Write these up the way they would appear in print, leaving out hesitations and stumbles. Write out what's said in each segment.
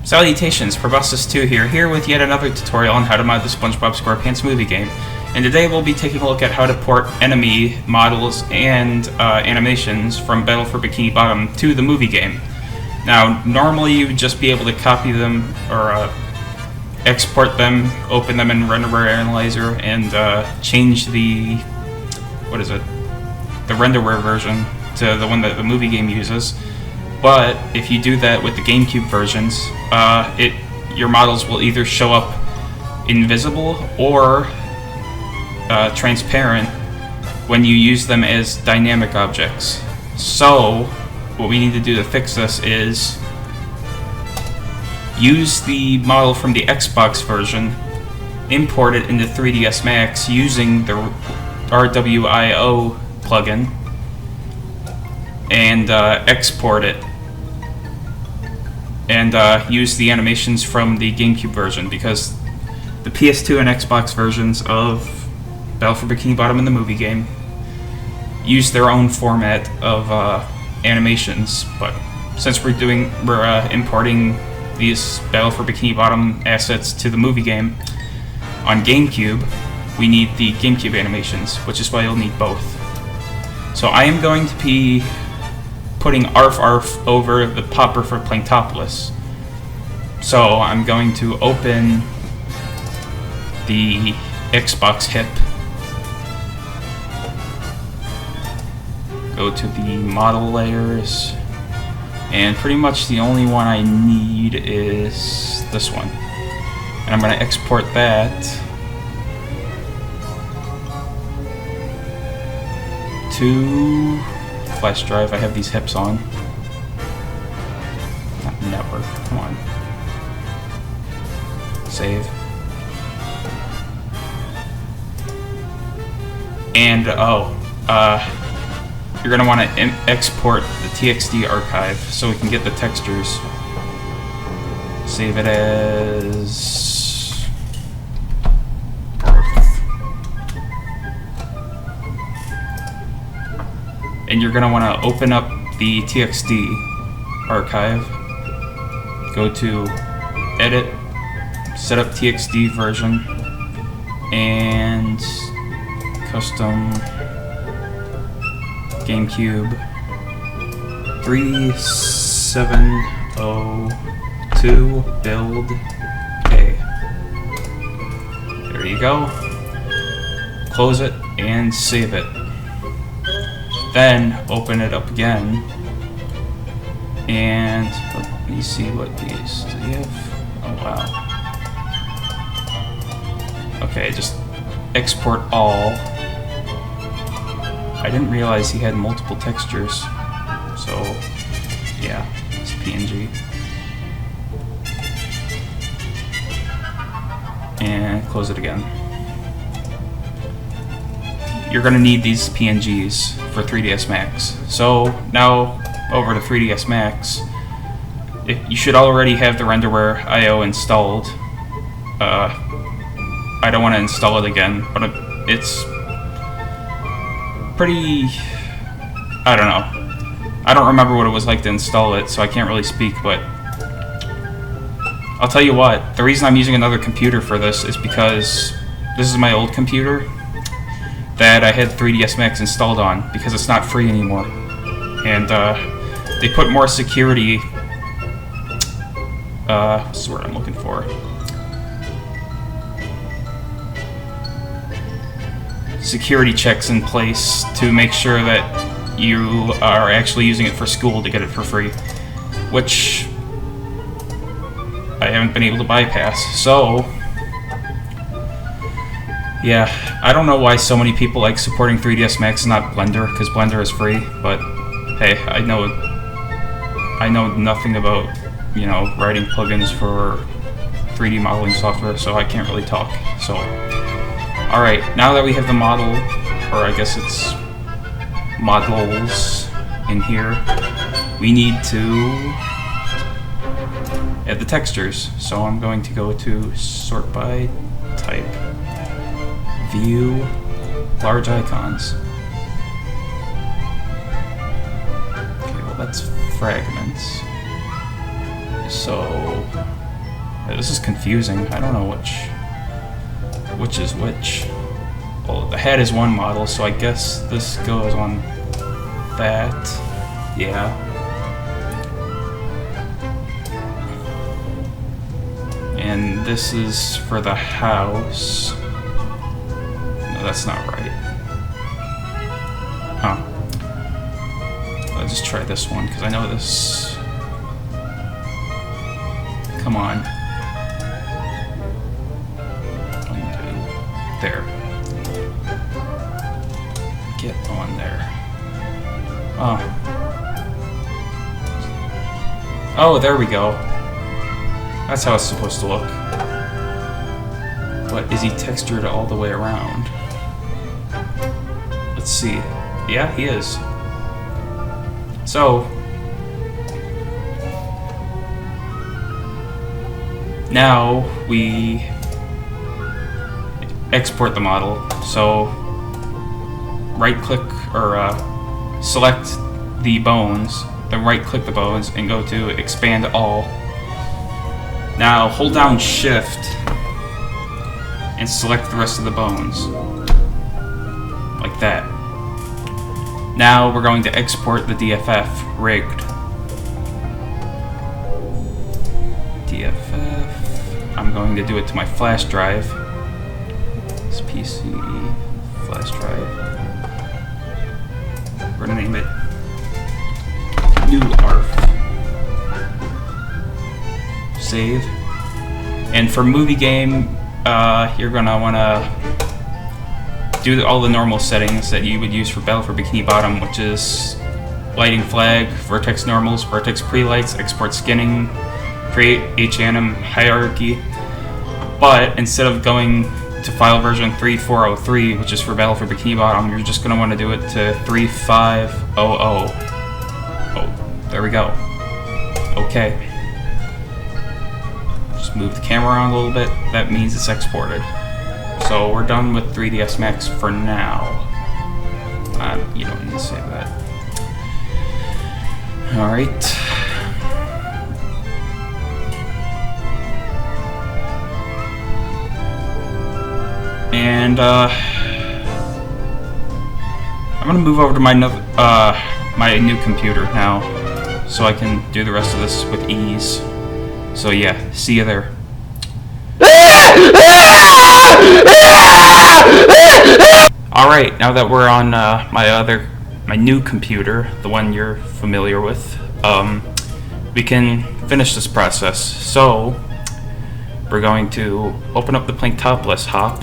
Salutations, Proboscis2 here with yet another tutorial on how to mod the Spongebob SquarePants movie game. And today we'll be taking a look at how to port enemy models and animations from Battle for Bikini Bottom to the movie game. Now, normally you would just be able to copy them or export them, open them in Renderware Analyzer, and change the Renderware version to the one that the movie game uses. But if you do that with the GameCube versions, your models will either show up invisible or transparent when you use them as dynamic objects. So what we need to do to fix this is use the model from the Xbox version, import it into 3ds Max using the RWIO plugin, and export it, and use the animations from the GameCube version, because the PS2 and Xbox versions of Battle for Bikini Bottom and the movie game use their own format of animations. But since we're importing these Battle for Bikini Bottom assets to the movie game on GameCube, we need the GameCube animations, which is why you'll need both. So I am going to be putting Arf Arf over the popper for Planktopolis. So I'm going to open the Xbox hip, go to the model layers, and pretty much the only one I need is this one. And I'm going to export that to flash drive. I have these hips on. Not network, come on. Save. And you're going to want to export the TXT archive so we can get the textures. Save it as Earth. And you're going to want to open up the TXT archive, go to Edit, set up TXT version, and custom GameCube 3702 build A. There you go. Close it and save it. Then open it up again, and let me see what these do you have. Oh wow. Okay, just export all. I didn't realize he had multiple textures, so yeah, it's PNG. And close it again. You're going to need these PNGs for 3ds Max. So now over to 3ds Max, you should already have the Renderware IO installed. I don't want to install it again, but it's pretty, I don't know. I don't remember what it was like to install it, so I can't really speak, but I'll tell you what, the reason I'm using another computer for this is because this is my old computer that I had 3ds Max installed on, because it's not free anymore. And they put more security, what's the word I'm looking for? Security checks in place to make sure that you are actually using it for school to get it for free, which I haven't been able to bypass. So yeah, I don't know why so many people like supporting 3ds Max and not Blender, because Blender is free, but hey, I know nothing about, you know, writing plugins for 3D modeling software, so I can't really talk. So alright, now that we have the model, or I guess it's models in here, we need to add the textures. So I'm going to go to sort by type, view, large icons. that's fragments. So this is confusing. I don't know which is which. Well, the head is one model, so I guess this goes on that. Yeah. And this is for the house. No, that's not right. Huh. I'll just try this one, because I know this... Come on. 1, 2. There. Get on there. Oh. Oh, there we go. That's how it's supposed to look. But is he textured all the way around? Let's see. Yeah, he is. So, now we export the model. So, right-click or select the bones, then right-click the bones and go to Expand All. Now, hold down Shift and select the rest of the bones. Like that. Now we're going to export the DFF rigged. DFF. I'm going to do it to my flash drive. This PC flash drive. We're gonna name it New ARF. Save. And for movie game, you're gonna wanna do all the normal settings that you would use for Battle for Bikini Bottom, which is lighting flag, vertex normals, vertex pre-lights, export skinning, create HANM hierarchy. But instead of going to file version 3403, which is for Battle for Bikini Bottom, you're just gonna want to do it to 3500. Oh, there we go. Okay. Just move the camera around a little bit. That means it's exported. So we're done with 3ds Max for now. You don't need to save that. Alright. And I'm gonna move over to my new computer now, so I can do the rest of this with ease. So yeah, see you there. Alright, now that we're on my new computer, the one you're familiar with, we can finish this process. So we're going to open up the Plank Topless hop,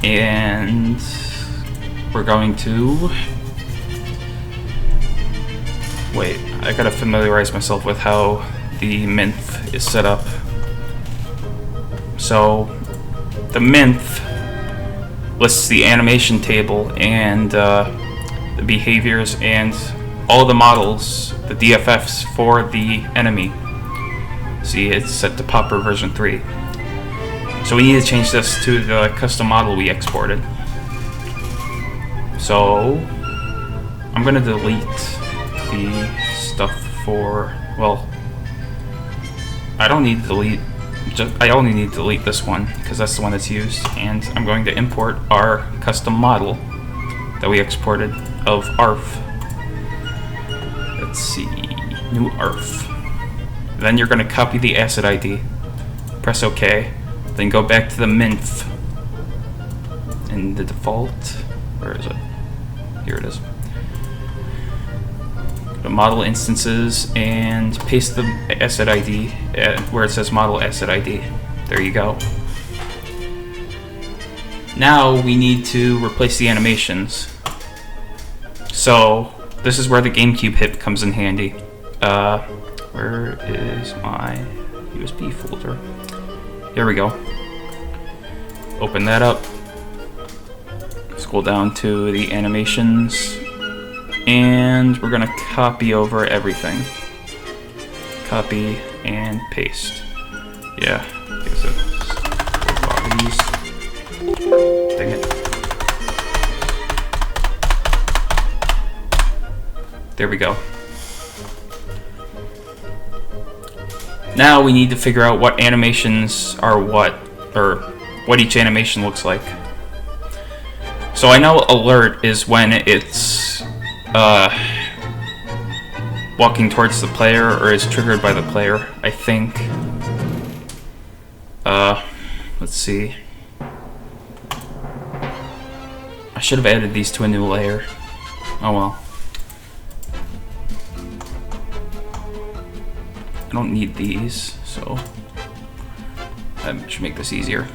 and we're going to wait. I gotta familiarize myself with how the Minth is set up. So the Minth lists the animation table and the behaviors and all the models, the DFFs for the enemy. See, it's set to Popper version 3. So we need to change this to the custom model we exported. So I'm gonna delete the stuff for, well, I don't need to delete, I only need to delete this one because that's the one that's used, and I'm going to import our custom model that we exported of ARF. Let's see, new ARF. Then you're going to copy the asset ID, press OK, then go back to the Minth in the default. Where is it? Here it is. Go to model instances and paste the asset ID where it says model asset ID. There you go. Now we need to replace the animations. So this is where the GameCube hit comes in handy. Where is my USB folder? Here we go. Open that up. Scroll down to the animations, and we're gonna copy over everything. Copy and paste. Yeah, I guess it's dang it. There we go. Now we need to figure out what animations are what, or what each animation looks like. So I know alert is when it's walking towards the player or is triggered by the player, I think. Let's see. I should have added these to a new layer. Oh well. I don't need these, so that should make this easier.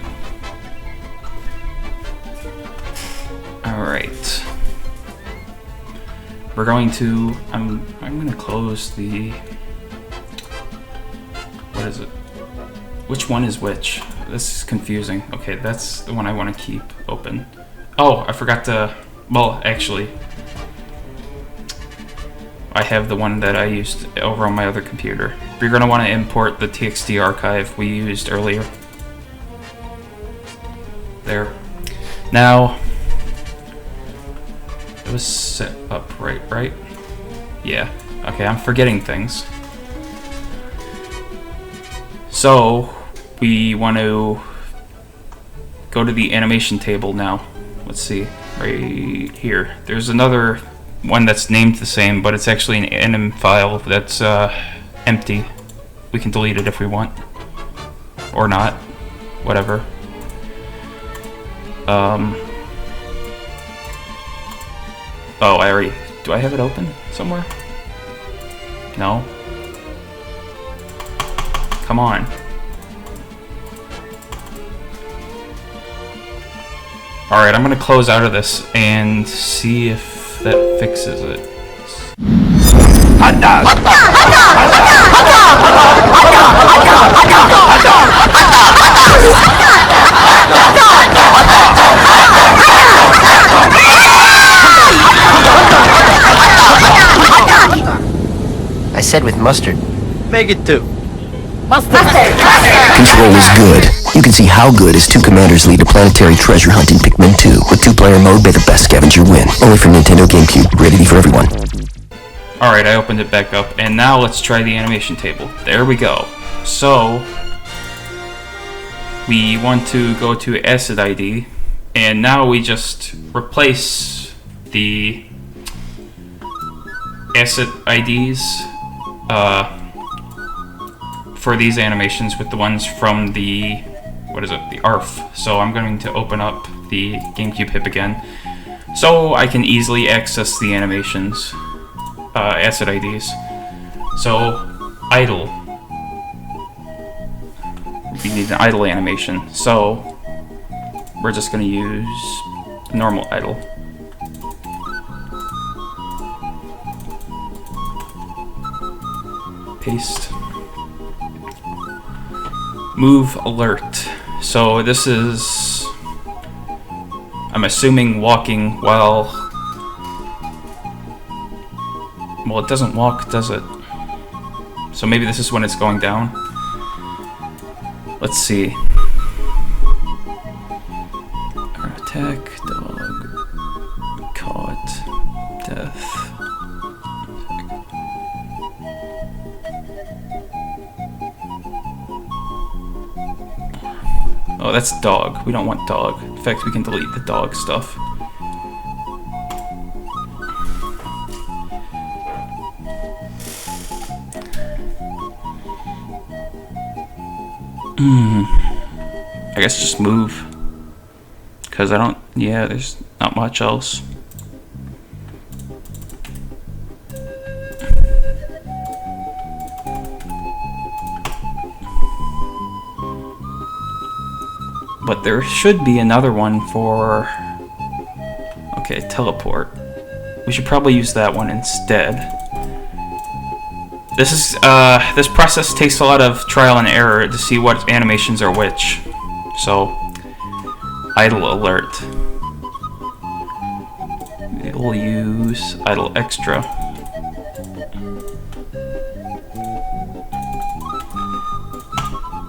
Alright. We're going to... I'm gonna close the... What is it? Which one is which? This is confusing. Okay, that's the one I want to keep open. Oh, I forgot to... Well, actually, I have the one that I used over on my other computer. You're going to want to import the TXT archive we used earlier. There. Now, it was set up right? Yeah. Okay, I'm forgetting things. So, we want to go to the animation table now. Let's see, right here. There's another one that's named the same, but it's actually an anim file that's empty. We can delete it if we want, or not, whatever. Oh, I already... Do I have it open somewhere? No? Come on. Alright, I'm gonna close out of this and see if that fixes it. I said with mustard. Make it 2. Control is good. You can see how good as 2 commanders lead a planetary treasure hunt in Pikmin 2. With 2-player mode, may the best scavenger win. Only for Nintendo GameCube. Rated for everyone. Alright, I opened it back up, and now let's try the animation table. There we go. So, we want to go to Asset ID, and now we just replace the Asset IDs for these animations with the ones from the, what is it, the ARF. So I'm going to open up the GameCube HIP again, so I can easily access the animations, asset IDs. So, idle. We need an idle animation, so we're just going to use normal idle. Paste. Move alert. So this is, I'm assuming, walking while, well, it doesn't walk, does it? So maybe this is when it's going down. Let's see. Attack, dog, caught, death. Oh, that's dog. We don't want dog. In fact, we can delete the dog stuff. I guess just move. Because I don't... Yeah, there's not much else. But there should be another one for... Okay, teleport. We should probably use that one instead. This is, this process takes a lot of trial and error to see what animations are which. So, idle alert. We'll use idle extra.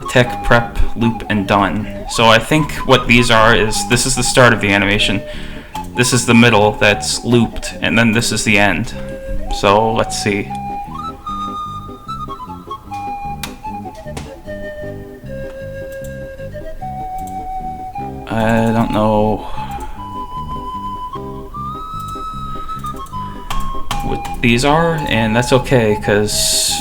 Tech, prep, loop, and done. So I think what these are is, this is the start of the animation. This is the middle that's looped, and then this is the end. So let's see. I don't know what these are, and that's okay, because,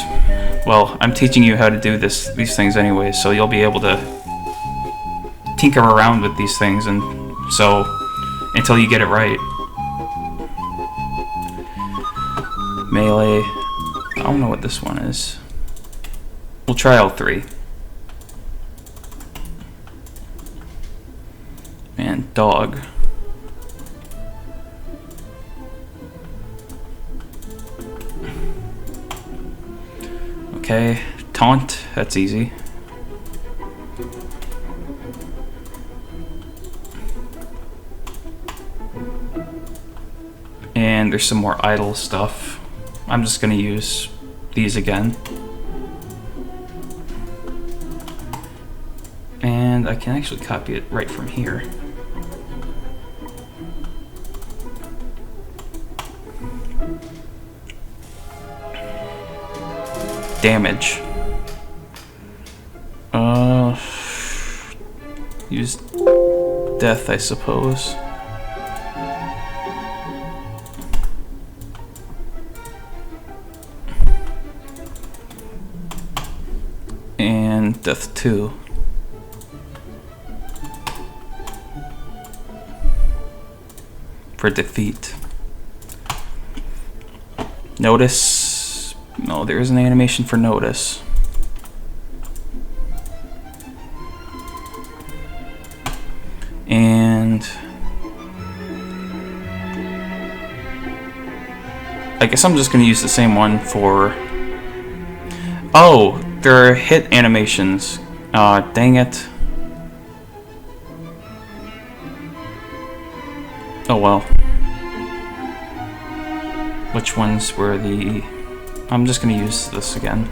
well, I'm teaching you how to do these things anyway, so you'll be able to tinker around with these things, and so until you get it right. Melee. I don't know what this one is. We'll try all three. And dog. Okay, taunt, that's easy. And there's some more idle stuff. I'm just gonna use these again. And I can actually copy it right from here. Damage. Use death, I suppose. And death 2. For defeat. Notice. No, there is an animation for notice. And I guess I'm just going to use the same one for... Oh, there are hit animations. Dang it. Oh well. Which ones were the... I'm just going to use this again.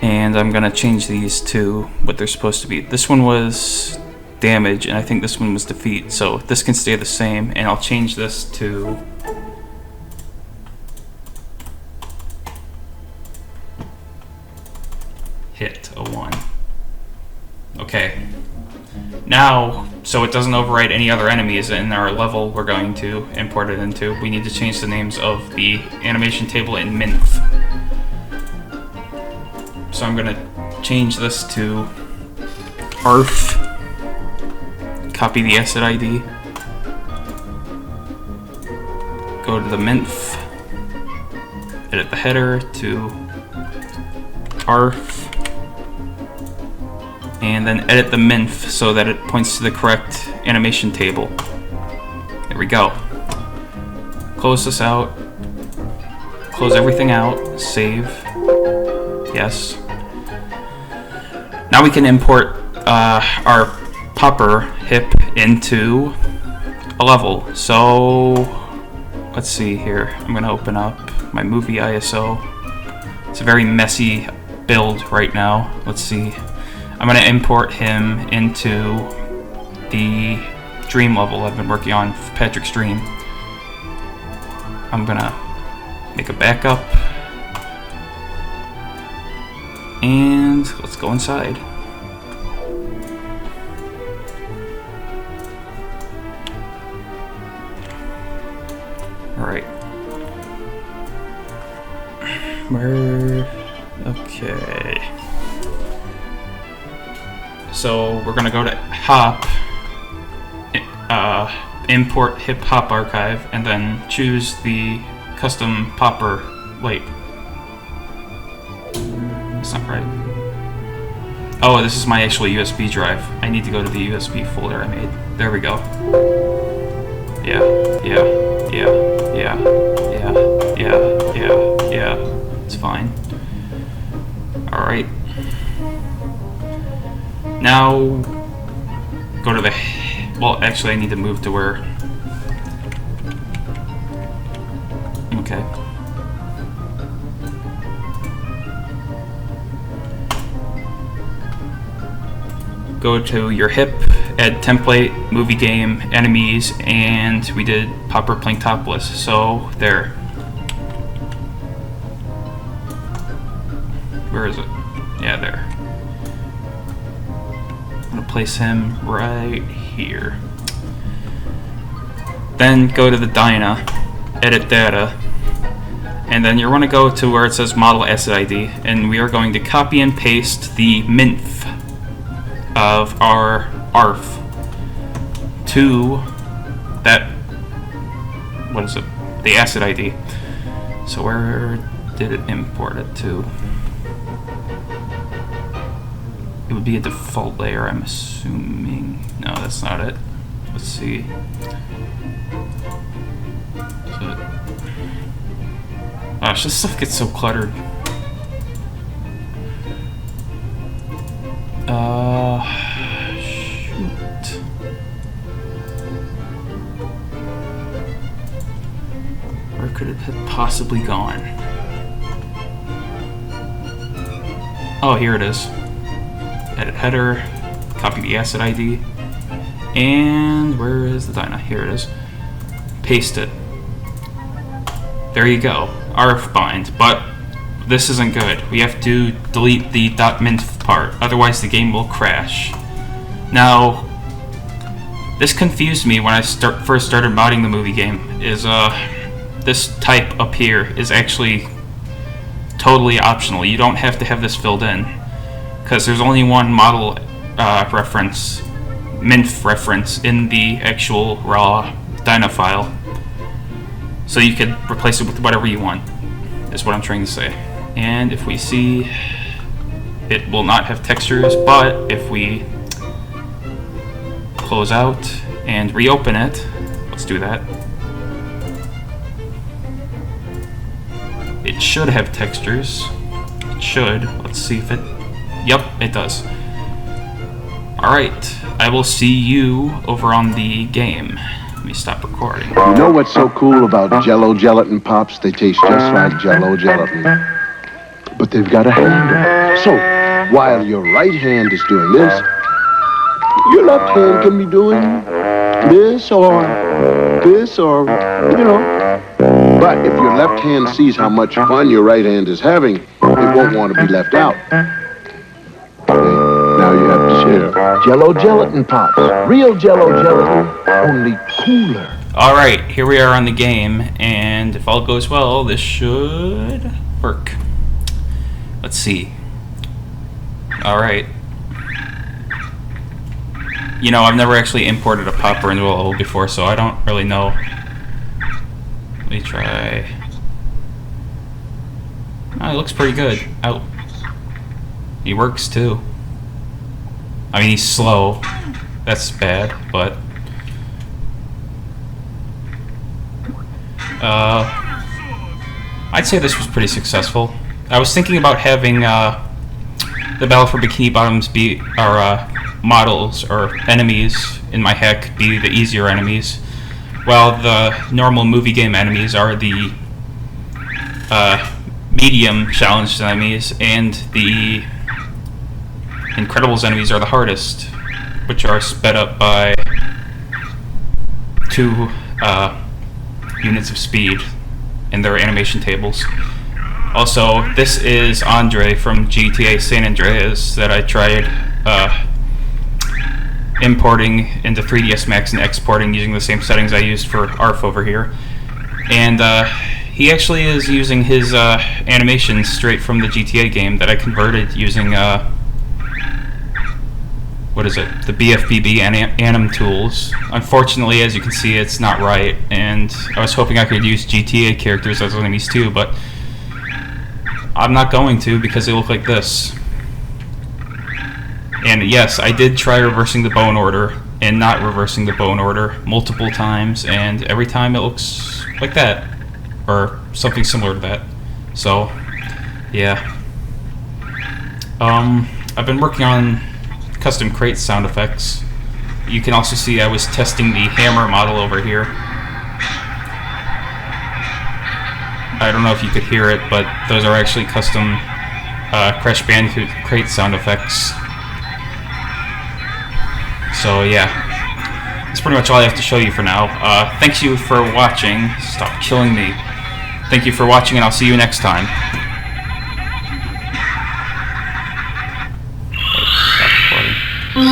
And I'm going to change these to what they're supposed to be. This one was damage, and I think this one was defeat. So this can stay the same, and I'll change this to... hit, a 1. Okay. Now, so it doesn't overwrite any other enemies in our level we're going to import it into, we need to change the names of the animation table in Minth. So I'm going to change this to ARF. Copy the asset ID. Go to the Minth. Edit the header to ARF. And then edit the Minth so that it points to the correct animation table. There we go. Close this out. Close everything out. Save. Yes. Now we can import our popper hip into a level. So let's see here. I'm going to open up my movie ISO. It's a very messy build right now. Let's see. I'm going to import him into the dream level I've been working on for Patrick's dream. I'm going to make a backup. And let's go inside. Alright. Okay. So we're gonna go to hop, import hip hop archive, and then choose the custom popper. Wait, that's not right. Oh, this is my actual USB drive. I need to go to the USB folder I made. There we go. Yeah. It's fine. Alright. Now, go to the... Well, actually I need to move to where... Okay. Go to your hip, add template, movie game, enemies, and we did popper playing topless. So, there. Where is it? Yeah, there. I'm gonna place him right here. Then go to the Dyna, edit data, and then you're going to go to where it says model asset ID, and we are going to copy and paste the minf of our ARF to that, what is it, the asset ID. So where did it import it to? It would be a default layer, I'm assuming. No, that's not it. Let's see. Gosh, this stuff gets so cluttered. Shoot. Where could it have possibly gone? Oh, here it is. Edit header, copy the asset ID, and where is the Dyna? Here it is. Paste it. There you go. ARF bind, but this isn't good. We have to delete the .minf part, otherwise the game will crash. Now, this confused me when I first started modding the movie game. Is this type up here is actually totally optional. You don't have to have this filled in, because there's only one model reference, minf reference in the actual raw Dyna file. So you could replace it with whatever you want, is what I'm trying to say. And if we see, it will not have textures, but if we close out and reopen it, let's do that. It should have textures. It should. Let's see if it... Yep, it does. Alright, I will see you over on the game. Let me stop recording. You know what's so cool about Jell-O gelatin pops? They taste just like Jell-O gelatin. But they've got a handle. So, while your right hand is doing this, your left hand can be doing this or, you know. But if your left hand sees how much fun your right hand is having, it won't want to be left out. Okay, now you have to share. Jell-O gelatin pops. Real Jell-O gelatin, only cooler. Alright, here we are on the game, and if all goes well, this should work. Let's see. Alright. You know, I've never actually imported a popper into a level before, so I don't really know. Let me try. Oh, it looks pretty good. Oh. He works too. I mean, he's slow. That's bad, but... I'd say this was pretty successful. I was thinking about having the Battle for Bikini Bottoms be our models or enemies in my heck be the easier enemies, while the normal movie game enemies are the medium challenged enemies, and the Incredibles enemies are the hardest, which are sped up by 2 units of speed in their animation tables. Also, this is Andre from GTA San Andreas that I tried importing into 3ds Max and exporting using the same settings I used for ARF over here. And he actually is using his animations straight from the GTA game that I converted using what is it? The BFBB anim tools. Unfortunately, as you can see, it's not right, and I was hoping I could use GTA characters as enemies too, but I'm not going to because they look like this. And yes, I did try reversing the bone order and not reversing the bone order multiple times, and every time it looks like that, or something similar to that. So, yeah. I've been working on custom crate sound effects. You can also see I was testing the hammer model over here. I don't know if you could hear it, but those are actually custom Crash Bandicoot crate sound effects. So yeah, that's pretty much all I have to show you for now. Thank you for watching. Stop killing me. Thank you for watching, and I'll see you next time. Bet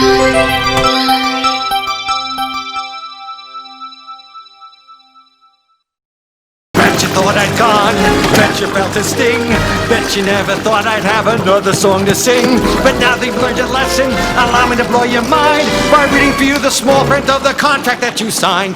you thought I'd gone, bet you felt a sting, bet you never thought I'd have another song to sing. But now they've learned a lesson, allow me to blow your mind by reading for you the small print of the contract that you signed.